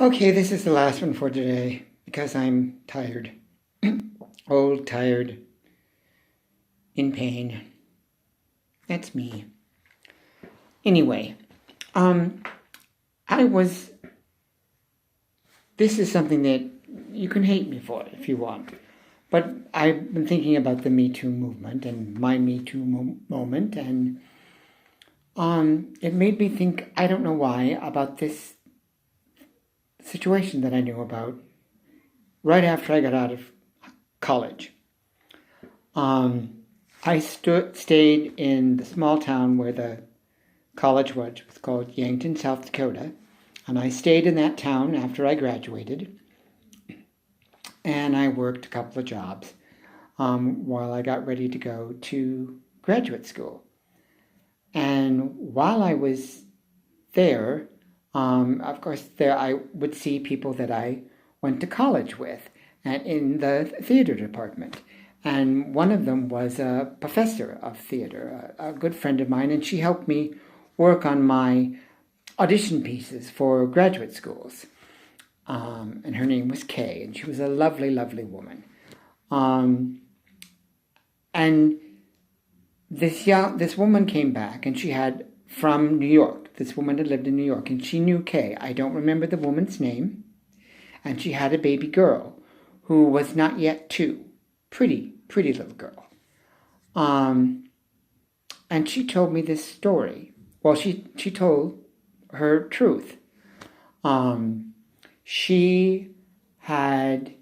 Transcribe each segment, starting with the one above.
Okay, this is the last one for today because I'm tired. Old, tired, in pain. That's me. Anyway, um, I was. This is something that you can hate me for if you want, but I've been thinking about the Me Too movement and my Me Too moment, and it made me think. I don't know why about this situation that I knew about right after I got out of college. Um, I stayed in the small town where the college was. It was called Yankton, South Dakota. And I stayed in that town after I graduated. And I worked a couple of jobs while I got ready to go to graduate school. And while I was there, of course, there I would see people that I went to college with and in the theater department. And one of them was a professor of theater, a good friend of mine, and she helped me work on my audition pieces for graduate schools. And her name was Kay, and she was a lovely, lovely woman. Um, and this woman came back, and she had from New York. This woman had lived in New York, and she knew Kay. I don't remember the woman's name, and she had a baby girl who was not yet 2. Pretty, pretty little girl. And she told me this story. Well, she told her truth. She had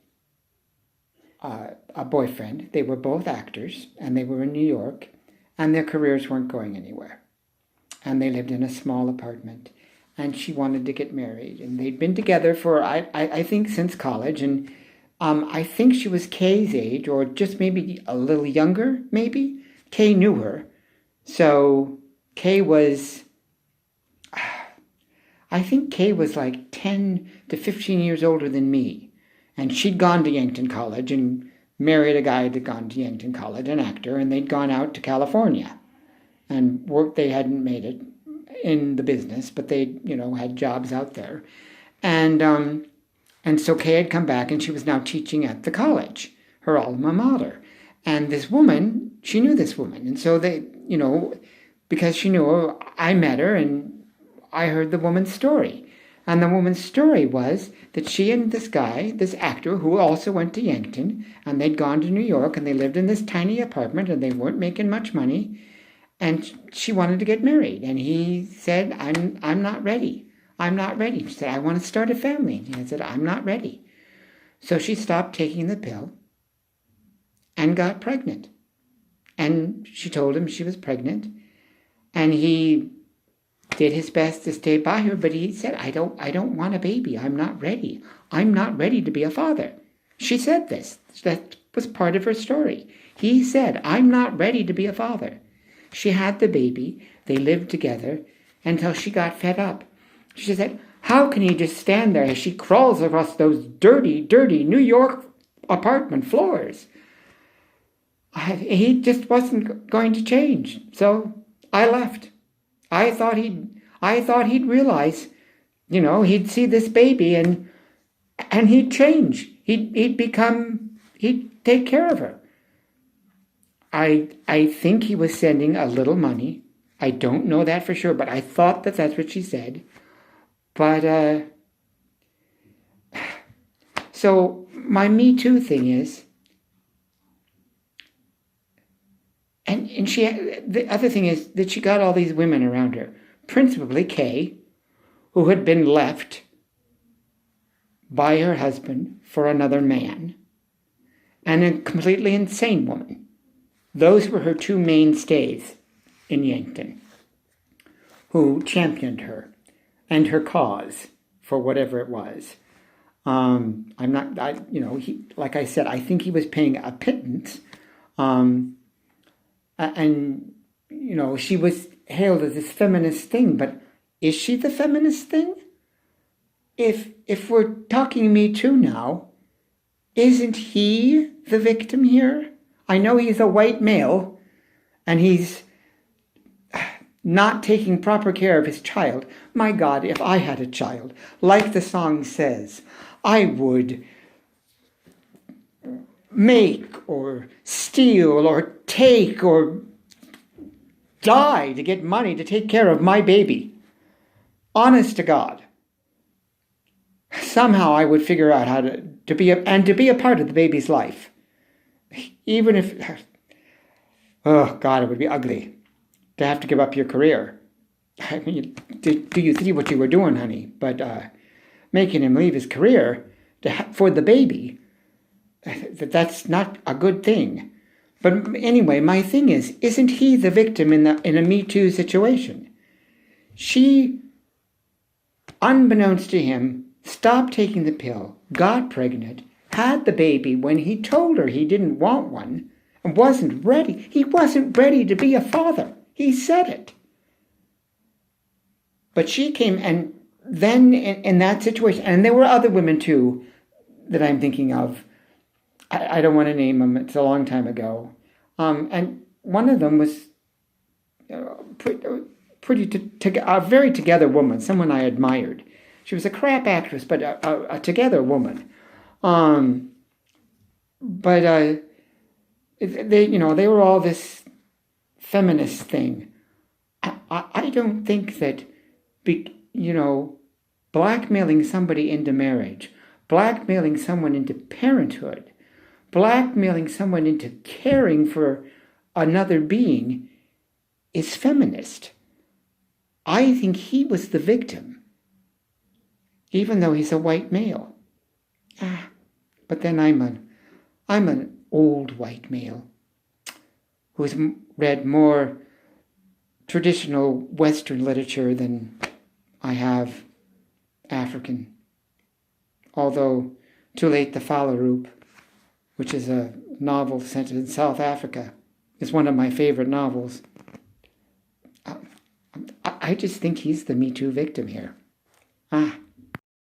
a boyfriend. They were both actors, and they were in New York, and their careers weren't going anywhere. And they lived in a small apartment, and she wanted to get married. And they'd been together for, I think, since college, and I think she was Kay's age, or just maybe a little younger, maybe. Kay knew her. So Kay was, I think Kay was like 10 to 15 years older than me. And she'd gone to Yankton College and married a guy that'd gone to Yankton College, an actor, and they'd gone out to California and worked. They hadn't made it in the business, but they, had jobs out there. And so Kay had come back, and she was now teaching at the college, her alma mater. And this woman, she knew this woman. And so they, because she knew her, I met her, and I heard the woman's story. And the woman's story was that she and this guy, this actor, who also went to Yankton, and they'd gone to New York, and they lived in this tiny apartment, and they weren't making much money. And she wanted to get married. And he said, I'm not ready. I'm not ready. She said, I want to start a family. And he said, I'm not ready. So she stopped taking the pill and got pregnant. And she told him she was pregnant. And he did his best to stay by her, but he said, I don't want a baby. I'm not ready. I'm not ready to be a father. She said this. That was part of her story. He said, I'm not ready to be a father. She had the baby. They lived together until she got fed up. She said, how can he just stand there as she crawls across those dirty, dirty New York apartment floors? He just wasn't going to change. So I left. I thought he'd realize, he'd see this baby and he'd change. He'd take care of her. I think he was sending a little money. I don't know that for sure, but I thought that that's what she said. But, so my Me Too thing is, and the other thing is that she got all these women around her, principally Kay, who had been left by her husband for another man, and a completely insane woman. Those were her 2 mainstays in Yankton, who championed her and her cause for whatever it was. Like I said, I think he was paying a pittance. She was hailed as this feminist thing, but is she the feminist thing? If we're talking Me Too now, isn't he the victim here? I know he's a white male, and he's not taking proper care of his child. My God, if I had a child, like the song says, I would make or steal or take or die to get money to take care of my baby. Honest to God. Somehow I would figure out how to be a part of the baby's life. Even if, oh God, it would be ugly to have to give up your career. I mean, do you see what you were doing, honey? But making him leave his career for the baby, that's not a good thing. But anyway, my thing is, isn't he the victim in a Me Too situation? She, unbeknownst to him, stopped taking the pill, got pregnant, had the baby when he told her he didn't want one, and wasn't ready. He wasn't ready to be a father. He said it. But she came, and then in that situation, and there were other women too that I'm thinking of. I don't want to name them. It's a long time ago. And one of them was a very together woman, someone I admired. She was a crap actress, but a together woman. But they were all this feminist thing. I don't think that, blackmailing somebody into marriage, blackmailing someone into parenthood, blackmailing someone into caring for another being is feminist. I think he was the victim, even though he's a white male. But then I'm an old white male who's read more traditional Western literature than I have African. Although Too Late the Falaroop, which is a novel set in South Africa, is one of my favorite novels. I just think he's the Me Too victim here.